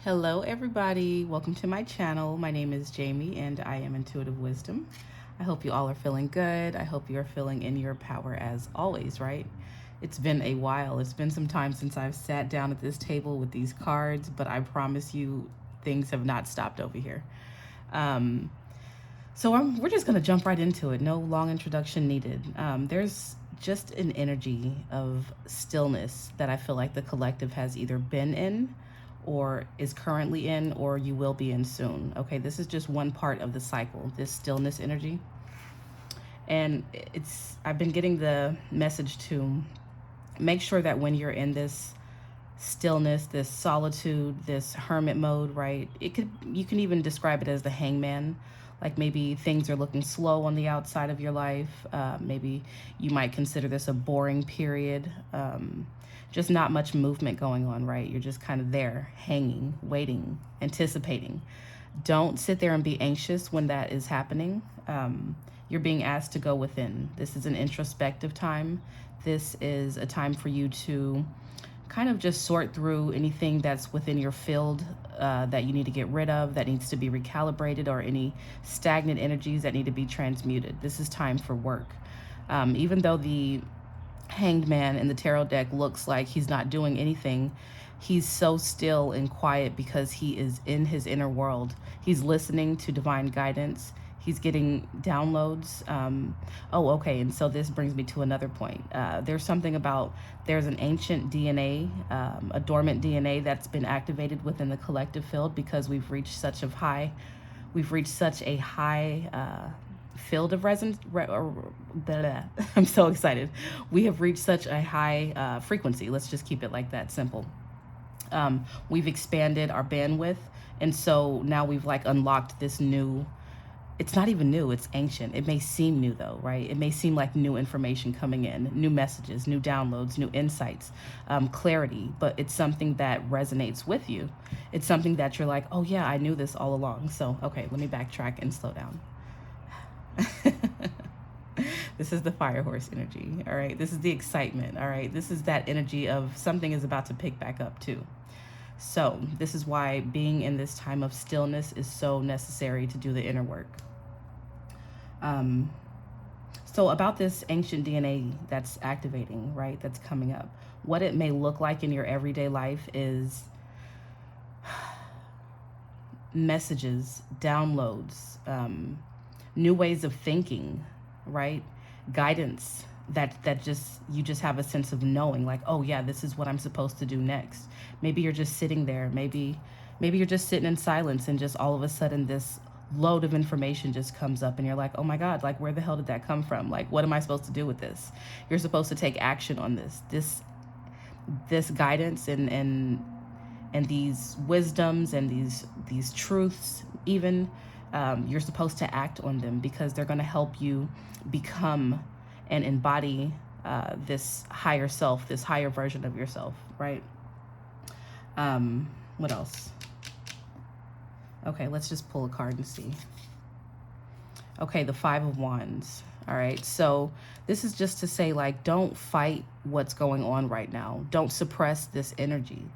Hello, everybody. Welcome to my channel. My name is Jamie, and I am Intuitive Wisdom. I hope you all are feeling good. I hope you are feeling in your power as always, right? It's been a while. It's been some time since I've sat down at this table with these cards, but I promise you, things have not stopped over here. Um, we're just going to jump right into it. No long introduction needed. There's just an energy of stillness that I feel like the collective has either been in or is currently in or you will be in soon. Okay, this is just one part of the cycle, this stillness energy. And I've been getting the message to make sure that when you're in this stillness, this solitude, this hermit mode, right? You can even describe it as the hangman. Like maybe things are looking slow on the outside of your life. Maybe you might consider this a boring period. Just not much movement going on, right? You're just kind of there, hanging, waiting, anticipating. Don't sit there and be anxious when that is happening. You're being asked to go within. This is an introspective time. This is a time for you to kind of just sort through anything that's within your field that you need to get rid of, that needs to be recalibrated, or any stagnant energies that need to be transmuted. This is time for work. Even though the Hanged Man in the tarot deck looks like he's not doing anything, he's so still and quiet because he is in his inner world. He's listening to divine guidance. He's getting downloads. Okay. And so this brings me to another point. There's an ancient DNA, a dormant DNA that's been activated within the collective field because we've reached such a high field of resonance. I'm so excited. We have reached such a high frequency. Let's just keep it like that, simple. We've expanded our bandwidth, and so now we've like unlocked this new. It's not even new, it's ancient. It may seem new though, right? It may seem like new information coming in, new messages, new downloads, new insights, clarity, but it's something that resonates with you. It's something that you're like, oh yeah, I knew this all along. So, okay, let me backtrack and slow down. This is the fire horse energy, all right? This is the excitement, all right? This is that energy of something is about to pick back up too. So this is why being in this time of stillness is so necessary to do the inner work. So about this ancient DNA that's activating, right? That's coming up. What it may look like in your everyday life is messages, downloads, new ways of thinking, right? Guidance that just you just have a sense of knowing, like, oh yeah, this is what I'm supposed to do next. Maybe you're just sitting there, maybe you're just sitting in silence, and just all of a sudden this load of information just comes up and you're like, oh my god, like where the hell did that come from? Like, what am I supposed to do with this? You're supposed to take action on this guidance and these wisdoms and these truths even. You're supposed to act on them because they're going to help you become and embody this higher self, this higher version of yourself, right? What else? Okay, let's just pull a card and see. Okay, the Five of Wands. All right, so this is just to say, like, don't fight what's going on right now. Don't suppress this energy.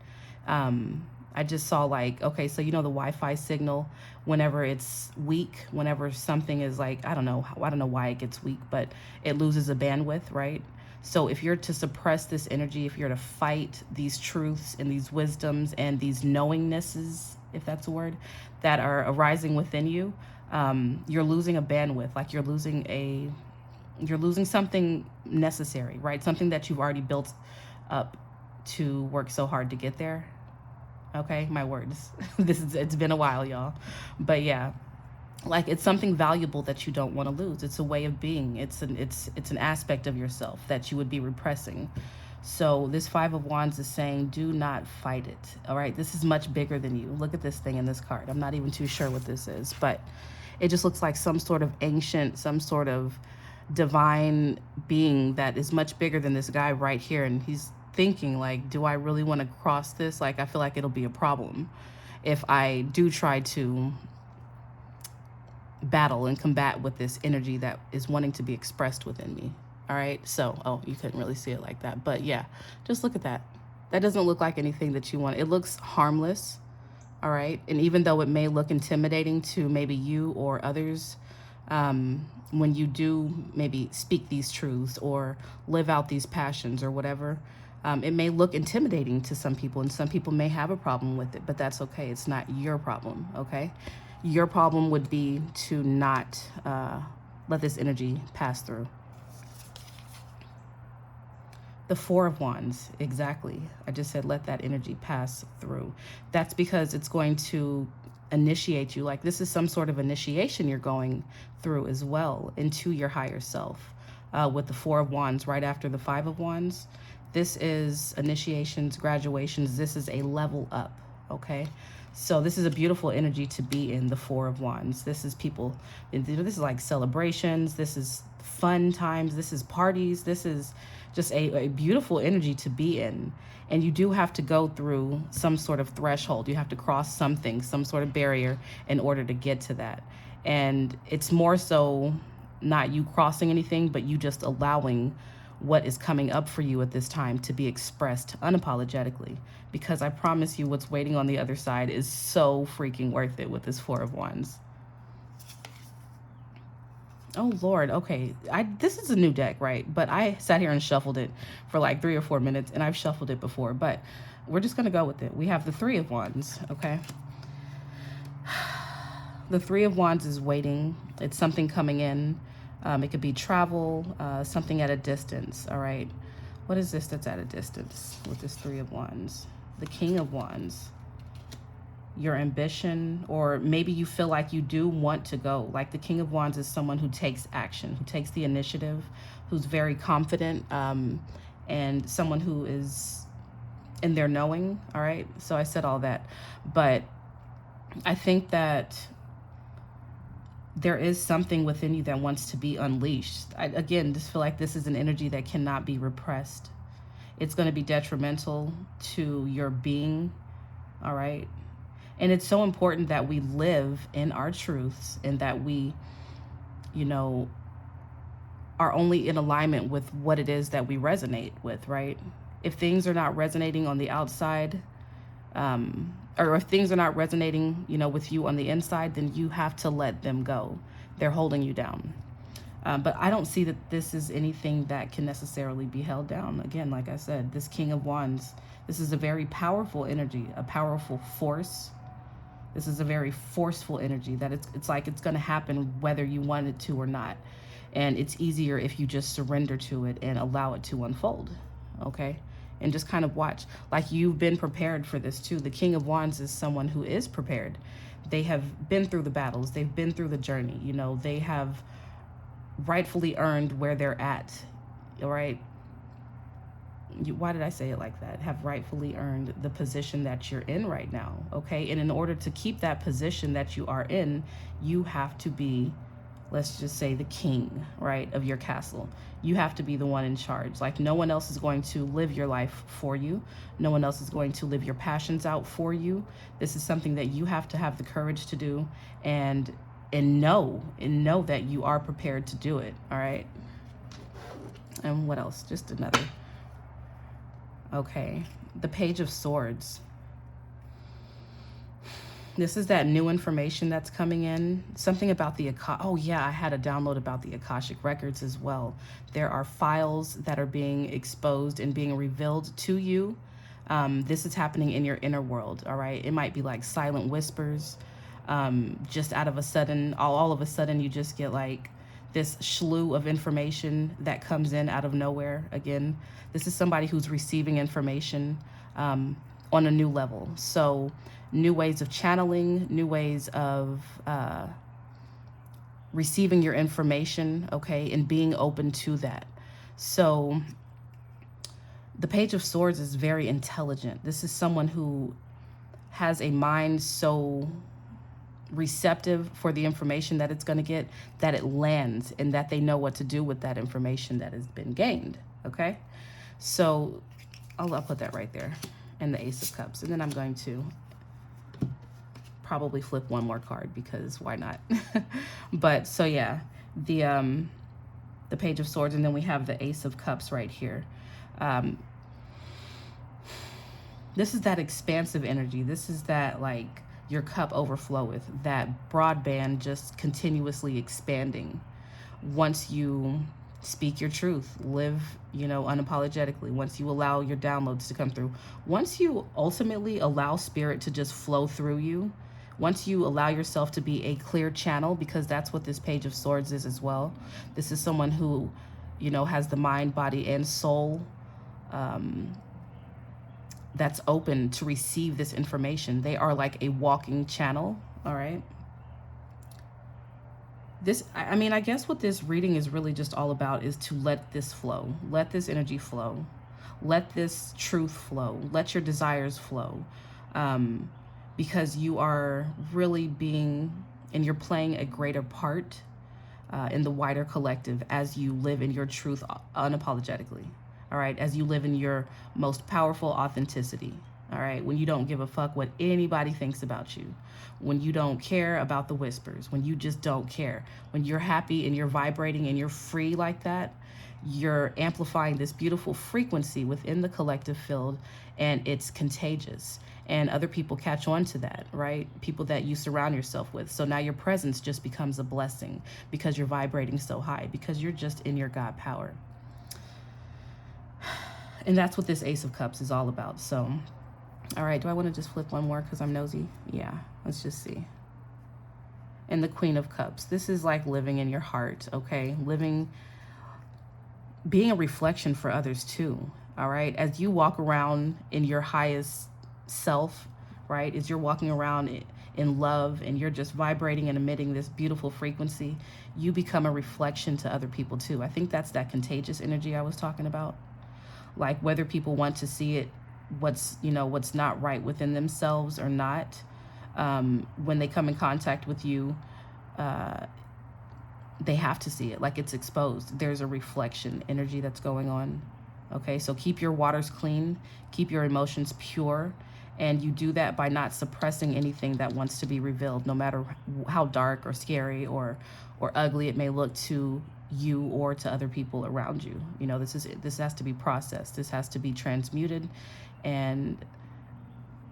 I just saw, like, okay, so you know the Wi-Fi signal, whenever it's weak, whenever something is like, I don't know why it gets weak, but it loses a bandwidth, right? So if you're to suppress this energy, if you're to fight these truths and these wisdoms and these knowingnesses, if that's a word, that are arising within you, you're losing a bandwidth, like you're losing something necessary, right? Something that you've already built up to work so hard to get there. Okay, my words. It's been a while, y'all. But yeah, like it's something valuable that you don't want to lose. It's a way of being. It's an aspect of yourself that you would be repressing. So this Five of Wands is saying, do not fight it. All right, this is much bigger than you. Look at this thing in this card. I'm not even too sure what this is, but it just looks like some sort of ancient, some sort of divine being that is much bigger than this guy right here, and he's thinking like, do I really want to cross this? Like, I feel like it'll be a problem if I do try to battle and combat with this energy that is wanting to be expressed within me. All right, so, oh, you couldn't really see it like that, but yeah, just look at that. That doesn't look like anything that you want. It looks harmless. all right? And even though it may look intimidating to maybe you or others, when you do maybe speak these truths or live out these passions or whatever, it may look intimidating to some people, and some people may have a problem with it, but that's okay. It's not your problem, okay? Your problem would be to not let this energy pass through. The Four of Wands, exactly. I just said let that energy pass through. That's because it's going to initiate you. Like this is some sort of initiation you're going through as well into your higher self. With the Four of Wands right after the Five of Wands, this is initiations, graduations. This is a level up, okay? So this is a beautiful energy to be in, the Four of Wands. This is people, this is like celebrations. This is fun times. This is parties. This is just a beautiful energy to be in. And you do have to go through some sort of threshold. You have to cross something, some sort of barrier in order to get to that. And it's more so not you crossing anything, but you just allowing what is coming up for you at this time to be expressed unapologetically, because I promise you what's waiting on the other side is so freaking worth it with this Four of Wands. Oh Lord, okay. This is a new deck, right? But I sat here and shuffled it for like 3 or 4 minutes, and I've shuffled it before, but we're just gonna go with it. We have the Three of Wands, okay? The Three of Wands is waiting. It's something coming in. It could be travel, something at a distance, all right? What is this that's at a distance with this Three of Wands? The King of Wands. Your ambition, or maybe you feel like you do want to go. Like the King of Wands is someone who takes action, who takes the initiative, who's very confident, and someone who is in their knowing, all right? So I said all that, but I think that there is something within you that wants to be unleashed. I, again, just feel like this is an energy that cannot be repressed. It's going to be detrimental to your being, all right? And it's so important that we live in our truths and that we, you know, are only in alignment with what it is that we resonate with, right? If things are not resonating on the outside, or if things are not resonating, you know, with you on the inside, then you have to let them go. They're holding you down. But I don't see that this is anything that can necessarily be held down. Again, like I said, this King of Wands, this is a very powerful energy, a powerful force. This is a very forceful energy that it's like it's going to happen whether you want it to or not. And it's easier if you just surrender to it and allow it to unfold, okay? And just kind of watch. Like you've been prepared for this too. The King of Wands is someone who is prepared. They have been through the battles. They've been through the journey. You know, they have rightfully earned where they're at, all right? Why did I say it like that? Have rightfully earned the position that you're in right now, okay? And in order to keep that position that you are in, you have to be, let's just say, the king, right, of your castle. You have to be the one in charge. Like no one else is going to live your life for you. No one else is going to live your passions out for you. This is something that you have to have the courage to do and know that you are prepared to do it, all right? And what else? Just another. Okay, the Page of Swords. This is that new information that's coming in. Something about the oh yeah, I had a download about the Akashic Records as well. There are files that are being exposed and being revealed to you. This is happening in your inner world, all right? It might be like silent whispers. Just out of a sudden, all of a sudden, you just get like this slew of information that comes in out of nowhere. Again, this is somebody who's receiving information on a new level. So new ways of channeling, new ways of receiving your information, okay, and being open to that. So the Page of Swords is very intelligent. This is someone who has a mind so receptive for the information that it's going to get, that it lands and that they know what to do with that information that has been gained, okay? So I'll put that right there, and the Ace of Cups. And then I'm going to probably flip one more card because why not? But so yeah, the Page of Swords, and then we have the Ace of Cups right here. This is that expansive energy. This is that like your cup overfloweth, that broadband just continuously expanding. Once you speak your truth, live, unapologetically, once you allow your downloads to come through, once you ultimately allow spirit to just flow through you, once you allow yourself to be a clear channel, because that's what this Page of Swords is as well. This is someone who, has the mind, body, and soul that's open to receive this information. They are like a walking channel, all right? I guess what this reading is really just all about is to let this flow. Let this energy flow. Let this truth flow. Let your desires flow. Because you are really being, and you're playing a greater part in the wider collective as you live in your truth unapologetically. All right, as you live in your most powerful authenticity. All right, when you don't give a fuck what anybody thinks about you, when you don't care about the whispers, when you just don't care, when you're happy and you're vibrating and you're free like that, you're amplifying this beautiful frequency within the collective field, and it's contagious. And other people catch on to that, right? People that you surround yourself with. So now your presence just becomes a blessing because you're vibrating so high, because you're just in your God power. And that's what this Ace of Cups is all about. So, all right, do I want to just flip one more because I'm nosy? Yeah, let's just see. And the Queen of Cups. This is like living in your heart, okay? Being a reflection for others too, all right? As you walk around in your highest self, right? As you're walking around in love and you're just vibrating and emitting this beautiful frequency, you become a reflection to other people too. I think that's that contagious energy I was talking about. Like whether people want to see it, what's not right within themselves or not, when they come in contact with you, they have to see it, like it's exposed. There's a reflection energy that's going on. Okay, so keep your waters clean, keep your emotions pure, and you do that by not suppressing anything that wants to be revealed, no matter how dark or scary or ugly it may look to you or to other people around you. This has to be processed. This has to be transmuted, and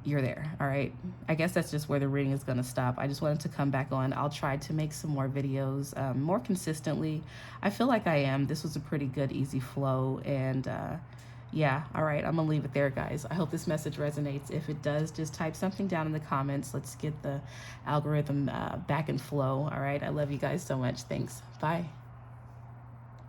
you're there. All right, I guess that's just where the reading is going to stop. I just wanted to come back on. I'll try to make some more videos more consistently. I feel like I am. This was a pretty good, easy flow, and yeah, all right, I'm gonna leave it there, guys. I hope this message resonates. If it does, just type something down in the comments. Let's get the algorithm back in flow. All right, I love you guys so much. Thanks. Bye.